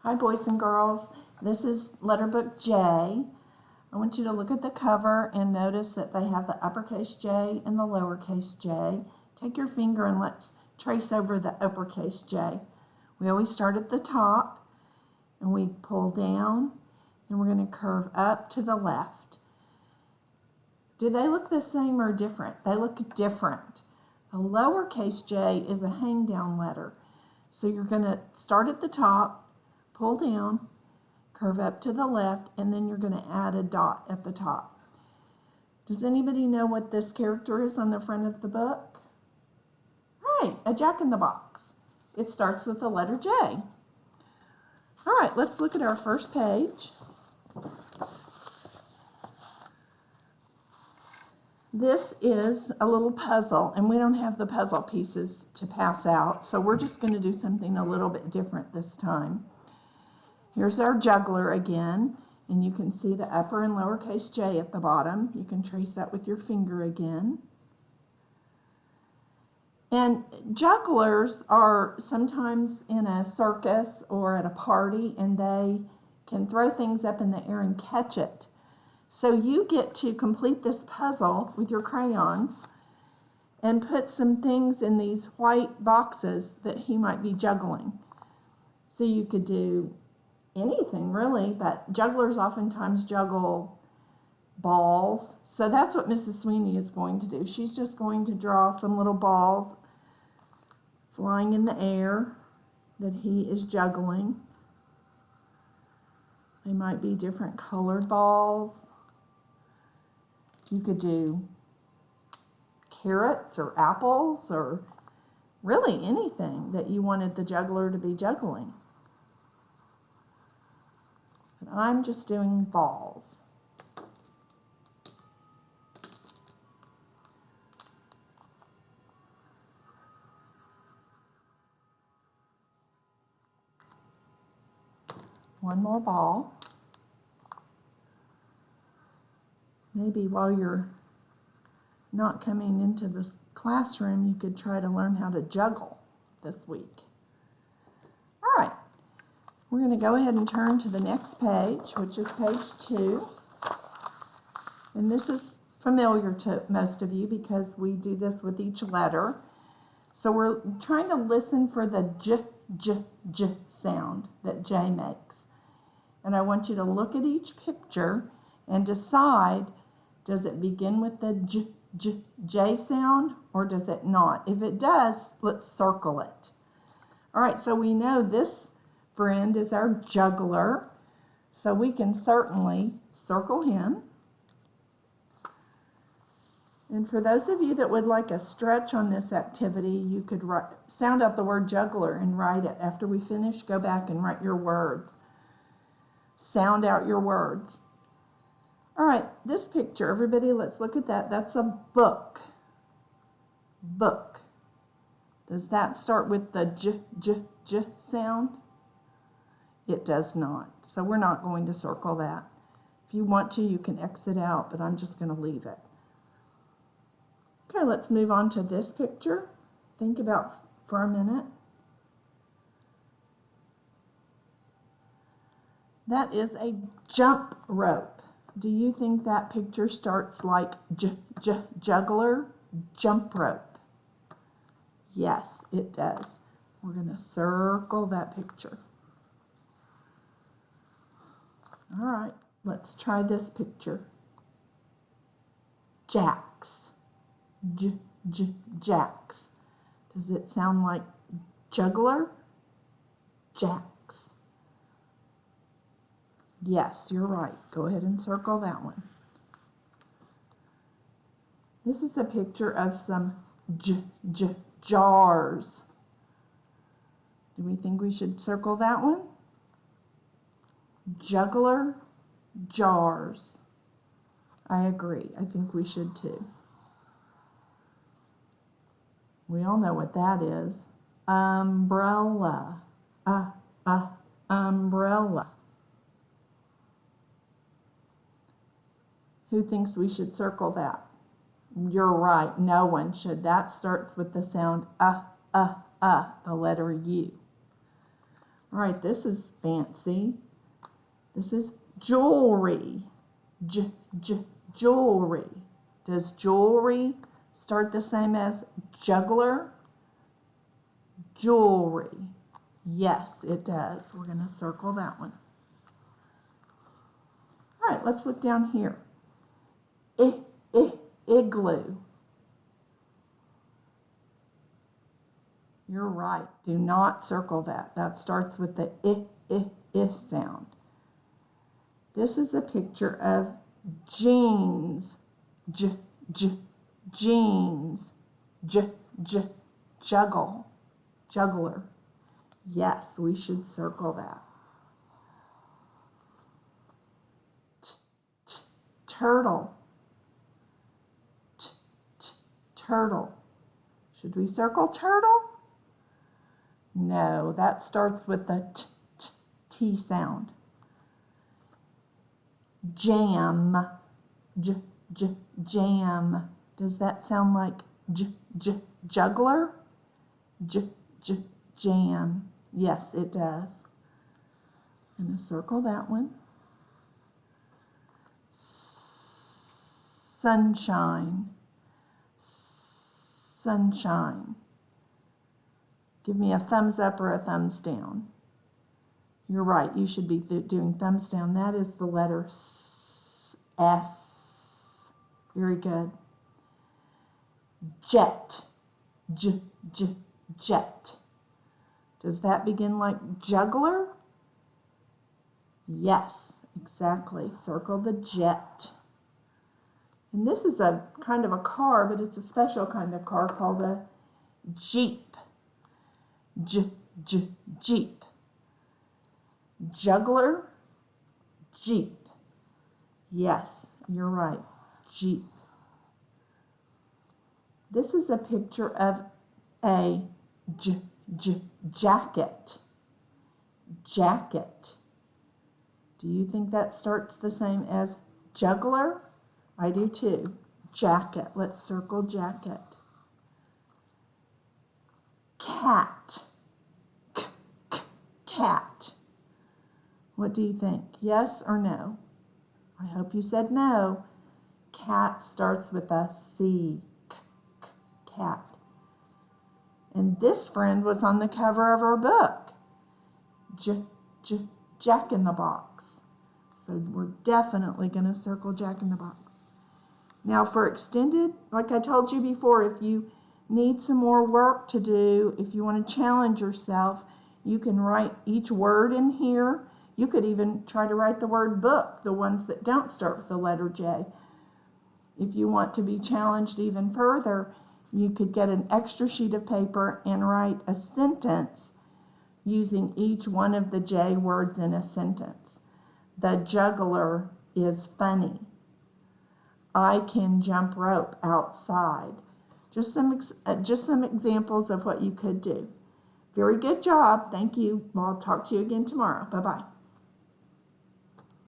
Hi boys and girls, this is letter book J. I want you to look at the cover and notice that they have the uppercase J and the lowercase j. Take your finger and let's trace over the uppercase J. We always start at the top and we pull down and we're going to curve up to the left. Do they look the same or different? They look different. The lowercase j is a hang down letter. So you're going to start at the top, pull down, curve up to the left, and then you're going to add a dot at the top. Does anybody know what this character is on the front of the book? Right, a Jack-in-the-Box. It starts with the letter J. All right, let's look at our first page. This is a little puzzle, and we don't have the puzzle pieces to pass out, so we're just going to do something a little bit different this time. Here's our juggler again, and you can see the upper and lowercase j at the bottom. You can trace that with your finger again. And jugglers are sometimes in a circus or at a party, and they can throw things up in the air and catch it. So you get to complete this puzzle with your crayons and put some things in these white boxes that he might be juggling. So you could do anything really, but jugglers oftentimes juggle balls. So that's what Mrs. Sweeney is going to do. She's just going to draw some little balls flying in the air that he is juggling. They might be different colored balls. You could do carrots or apples or really anything that you wanted the juggler to be juggling. But I'm just doing balls. One more ball. Maybe while you're not coming into this classroom, you could try to learn how to juggle this week. All right, we're going to go ahead and turn to the next page, which is page 2. And this is familiar to most of you because we do this with each letter. So we're trying to listen for the j sound that J makes. And I want you to look at each picture and decide, does it begin with the j sound or does it not? If it does, let's circle it. All right, so we know this friend is our juggler, so we can certainly circle him. And for those of you that would like a stretch on this activity, you could sound out the word juggler and write it. After we finish, go back and write your words. Sound out your words. All right, this picture, everybody, let's look at that. That's a book. Book. Does that start with the j sound? It does not. So we're not going to circle that. If you want to, you can exit out, but I'm just going to leave it. Okay, let's move on to this picture. Think about for a minute. That is a jump rope. Do you think that picture starts like juggler, jump rope? Yes, it does. We're going to circle that picture. All right, let's try this picture. Jacks. Jacks. Does it sound like juggler? Jacks. Yes, you're right. Go ahead and circle that one. This is a picture of some jars. Do we think we should circle that one? Juggler, jars. I agree. I think we should too. We all know what that is. Umbrella. Umbrella. Who thinks we should circle that? You're right, no one should. That starts with the sound the letter U. All right, this is fancy. This is jewelry. Jewelry. Does jewelry start the same as juggler? Jewelry. Yes, it does. We're going to circle that one. All right, let's look down here. Igloo. You're right. Do not circle that. That starts with the I sound. This is a picture of jeans. Jeans. Juggler. Yes, we should circle that. Turtle. Turtle. Should we circle turtle? No, that starts with the T sound. Jam. Jam. Does that sound like juggler? Jam. Yes, it does. I'm going to circle that one. Sunshine. Sunshine. Give me a thumbs up or a thumbs down. You're right, you should be doing thumbs down. That is the letter S. Very good. Jet. Jet. Does that begin like juggler? Yes, exactly. Circle the jet. And this is a kind of a car, but it's a special kind of car called a Jeep. Jeep. Juggler, Jeep. Yes, you're right. Jeep. This is a picture of a jacket. Jacket. Do you think that starts the same as juggler? I do too. Jacket. Let's circle jacket. Cat. Cat. What do you think? Yes or no? I hope you said no. Cat starts with a C. Cat. And this friend was on the cover of our book. Jack in the Box. So we're definitely going to circle Jack in the Box. Now for extended, like I told you before, if you need some more work to do, if you want to challenge yourself, you can write each word in here. You could even try to write the word book, the ones that don't start with the letter J. If you want to be challenged even further, you could get an extra sheet of paper and write a sentence using each one of the J words in a sentence. The juggler is funny. I can jump rope outside. Just some examples of what you could do. Very good job. Thank you. Well, I'll talk to you again tomorrow. Bye-bye.